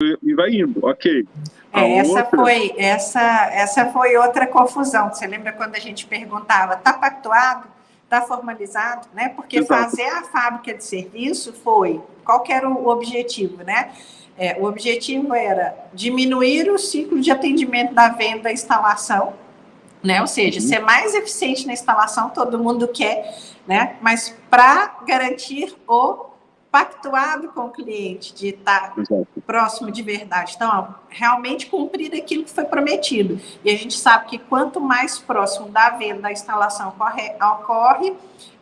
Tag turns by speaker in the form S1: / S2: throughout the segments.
S1: e vai indo, ok.
S2: Essa foi outra confusão. Você lembra quando a gente perguntava, está pactuado? Está formalizado? Né? Porque
S1: Exato.
S2: fazer a fábrica de serviço qual que era o objetivo, né? O objetivo era diminuir o ciclo de atendimento da venda e instalação, né? Ou seja, ser mais eficiente na instalação, todo mundo quer, né? Mas para garantir o pactuado com o cliente, de estar próximo de verdade. Então, realmente cumprir aquilo que foi prometido. E a gente sabe que quanto mais próximo da venda, da instalação ocorre,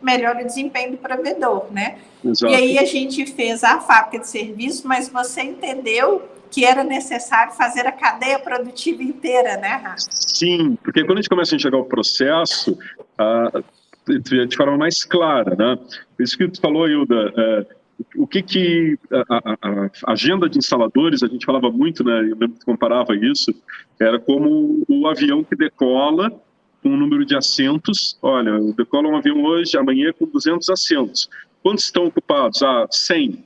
S2: melhor o desempenho do provedor, né? Exato. E aí a gente fez a fábrica de serviço, mas você entendeu que era necessário fazer a cadeia produtiva inteira, né, Rafa?
S1: Sim, porque quando a gente começa a enxergar o processo de forma mais clara, né? Isso que tu falou, Hilda, o que a agenda de instaladores, a gente falava muito, né? Eu lembro que comparava isso, era como o avião que decola com um número de assentos. Olha, decola um avião hoje, amanhã com 200 assentos. Quantos estão ocupados? 100.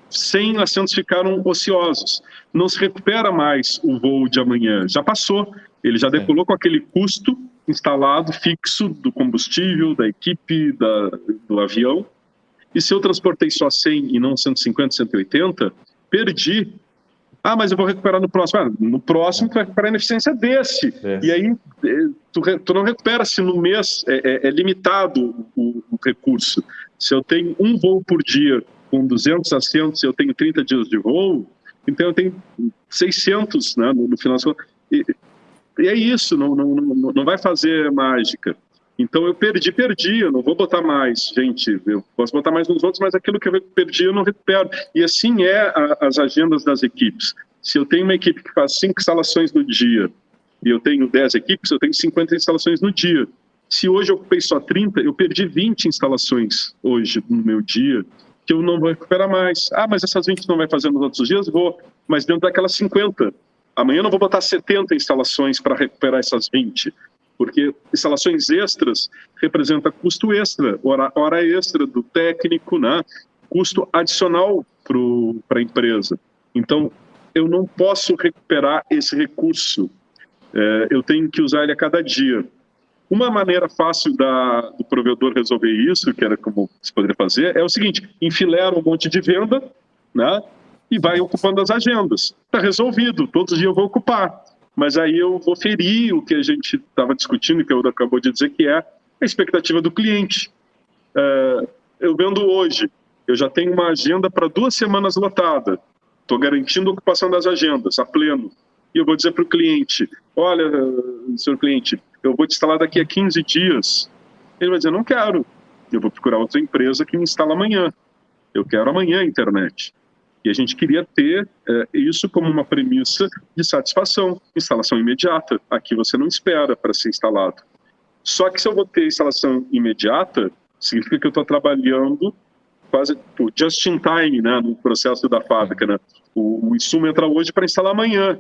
S1: 100 assentos ficaram ociosos. Não se recupera mais o voo de amanhã. Já passou. Ele já decolou com aquele custo instalado, fixo, do combustível, da equipe, do avião. E se eu transportei só 100 e não 150, 180, perdi. Mas eu vou recuperar no próximo. No próximo, tu vai recuperar a ineficiência desse. E aí, tu não recupera se no mês é limitado o recurso. Se eu tenho um voo por dia com 200 assentos, eu tenho 30 dias de voo, então eu tenho 600, né, no final das contas. E é isso, não vai fazer mágica. Então eu perdi, eu não vou botar mais, gente, eu posso botar mais nos outros, mas aquilo que eu perdi eu não recupero. E assim as agendas das equipes. Se eu tenho uma equipe que faz 5 instalações no dia, e eu tenho 10 equipes, eu tenho 50 instalações no dia. Se hoje eu ocupei só 30, eu perdi 20 instalações hoje no meu dia, que eu não vou recuperar mais. Mas essas 20 não vai fazer nos outros dias? Vou, mas dentro daquelas 50. Amanhã eu não vou botar 70 instalações para recuperar essas 20, porque instalações extras representam custo extra, hora extra do técnico, né? Custo adicional para a empresa. Então, eu não posso recuperar esse recurso. Eu tenho que usar ele a cada dia. Uma maneira fácil do provedor resolver isso, que era como se poderia fazer, é o seguinte: enfilera um monte de venda, né, e vai ocupando as agendas. Está resolvido, todos os dias eu vou ocupar. Mas aí eu vou ferir o que a gente estava discutindo, que eu acabou de dizer, que é a expectativa do cliente. Eu vendo hoje, eu já tenho uma agenda para 2 semanas lotada, estou garantindo a ocupação das agendas, a pleno. E eu vou dizer para o cliente: olha, senhor cliente, eu vou te instalar daqui a 15 dias. Ele vai dizer: não quero, eu vou procurar outra empresa que me instala amanhã. Eu quero amanhã a internet. E a gente queria ter isso como uma premissa de satisfação, instalação imediata. Aqui você não espera para ser instalado. Só que se eu vou ter instalação imediata, significa que eu estou trabalhando quase just in time, né, no processo da fábrica, né? O insumo entra hoje para instalar amanhã,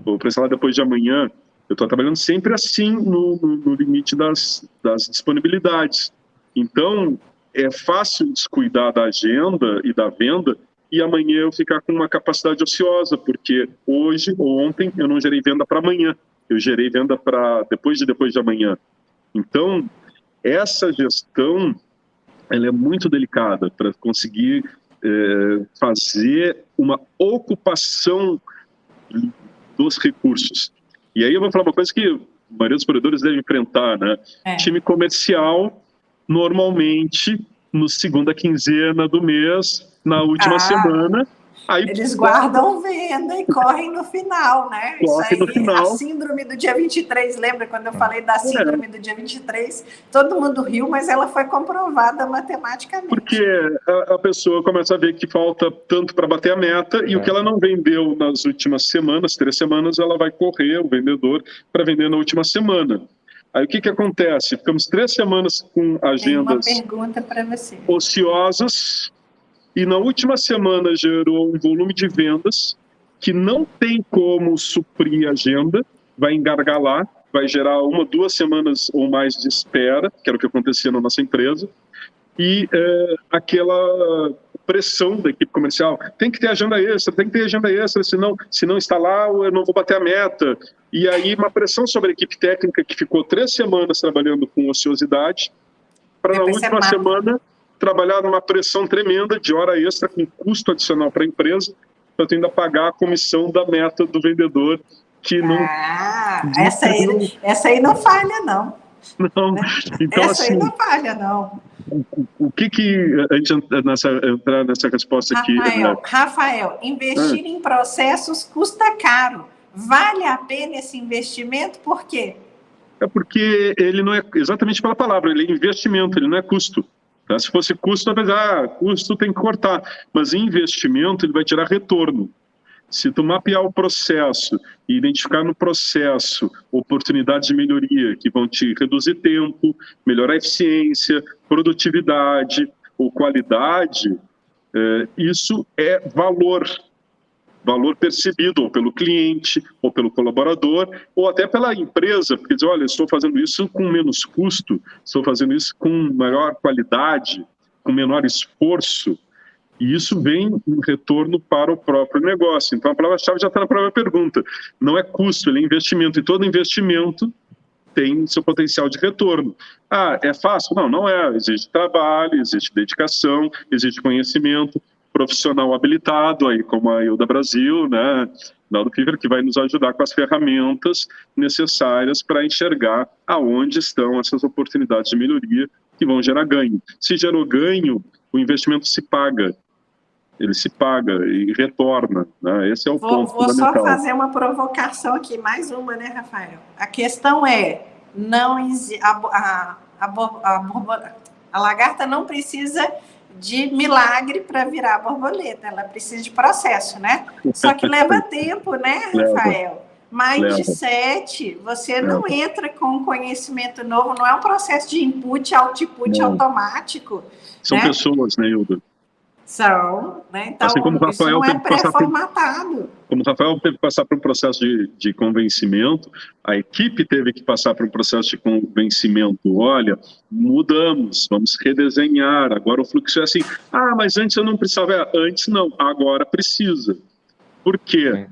S1: ou para instalar depois de amanhã. Eu estou trabalhando sempre assim no limite das disponibilidades. Então, é fácil descuidar da agenda e da venda e amanhã eu ficar com uma capacidade ociosa, porque hoje ou ontem eu não gerei venda para amanhã, eu gerei venda para depois de amanhã. Então, essa gestão, ela é muito delicada para conseguir fazer uma ocupação dos recursos. E aí eu vou falar uma coisa que a maioria dos provedores deve enfrentar, né? Time comercial, normalmente, no segunda quinzena do mês, na última semana. Aí,
S2: eles guardam venda e correm no final, né?
S1: Corre no final.
S2: A síndrome do dia 23, lembra quando eu falei da síndrome do dia 23? Todo mundo riu, mas ela foi comprovada matematicamente.
S1: Porque a pessoa começa a ver que falta tanto para bater a meta e o que ela não vendeu nas últimas semanas, 3 semanas, ela vai correr, o vendedor, para vender na última semana. Aí o que acontece? Ficamos 3 semanas com agendas ociosas e na última semana gerou um volume de vendas que não tem como suprir a agenda, vai engargalar, vai gerar 1, 2 semanas ou mais de espera, que era o que acontecia na nossa empresa, e pressão da equipe comercial. Tem que ter agenda extra, senão está lá, eu não vou bater a meta. E aí uma pressão sobre a equipe técnica que ficou 3 semanas trabalhando com ociosidade, para na última semana trabalhar numa pressão tremenda de hora extra com custo adicional para a empresa, para ainda pagar a comissão da meta do vendedor, que não...
S2: Essa aí não falha, não.
S1: Não. Então,
S2: essa aí não falha, não.
S1: O que a gente entrar nessa resposta aqui...
S2: Rafael, investir em processos custa caro. Vale a pena esse investimento? Por quê?
S1: É porque ele não é, exatamente pela palavra, ele é investimento, ele não é custo. Tá? Se fosse custo, talvez, custo tem que cortar. Mas investimento, ele vai tirar retorno. Se tu mapear o processo e identificar no processo oportunidades de melhoria que vão te reduzir tempo, melhorar a eficiência, produtividade ou qualidade, isso é valor percebido ou pelo cliente, ou pelo colaborador, ou até pela empresa, porque diz, olha, estou fazendo isso com menos custo, estou fazendo isso com maior qualidade, com menor esforço, e isso vem em retorno para o próprio negócio. Então, a palavra-chave já está na própria pergunta. Não é custo, ele é investimento, e todo investimento tem seu potencial de retorno. É fácil? Não é. Existe trabalho, existe dedicação, existe conhecimento, profissional habilitado, aí como a Ilda Brasil, né, Naldo Piver, que vai nos ajudar com as ferramentas necessárias para enxergar aonde estão essas oportunidades de melhoria que vão gerar ganho. Se gerou ganho, o investimento se paga. Ele se paga e retorna, né? Esse é o ponto fundamental.
S2: Vou só fazer uma provocação aqui, mais uma, né, Rafael? A questão é, a lagarta não precisa de milagre para virar borboleta, ela precisa de processo, né? Só que leva tempo, né, Rafael? Mais de 7, você não entra com conhecimento novo, não é um processo de input, output automático.
S1: São pessoas, né, Ilda?
S2: São, né? Então,
S1: assim como
S2: isso não é pré-formatado.
S1: Como o Rafael teve que passar por um processo de convencimento, a equipe teve que passar por um processo de convencimento. Olha, mudamos, vamos redesenhar, agora o fluxo é assim. Mas antes eu não precisava. Antes não, agora precisa. Por quê?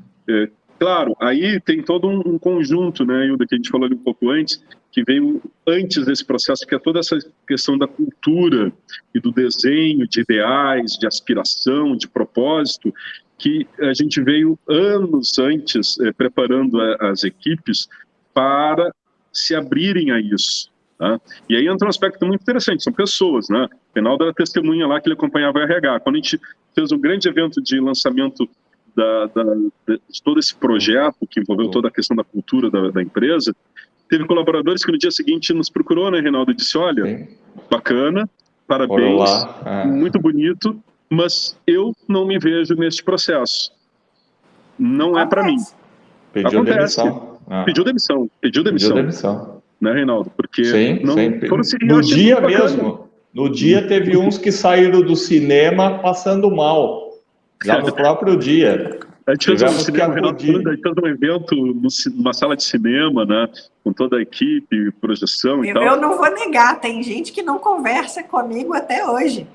S1: Claro, aí tem todo um conjunto, né, Ilda, que a gente falou ali um pouco antes, que veio antes desse processo, que é toda essa questão da cultura e do desenho de ideais, de aspiração, de propósito, que a gente veio anos antes preparando as equipes para se abrirem a isso. Tá? E aí entra um aspecto muito interessante, são pessoas, né? O Reinaldo era testemunha lá que ele acompanhava o RH. Quando a gente fez um grande evento de lançamento de todo esse projeto, que envolveu toda a questão da cultura da empresa, teve colaboradores que no dia seguinte nos procurou, né, Reinaldo, e disse, olha, bacana, parabéns, muito bonito, mas eu não me vejo neste processo. Não é para mim.
S3: Pediu demissão.
S1: Pediu demissão. Né, Reinaldo? Porque
S3: no dia mesmo, no dia teve uns que saíram do cinema passando mal. Já no próprio dia.
S1: A gente fez um evento numa sala de cinema, né? Com toda a equipe, projeção e tal.
S2: Eu não vou negar, tem gente que não conversa comigo até hoje.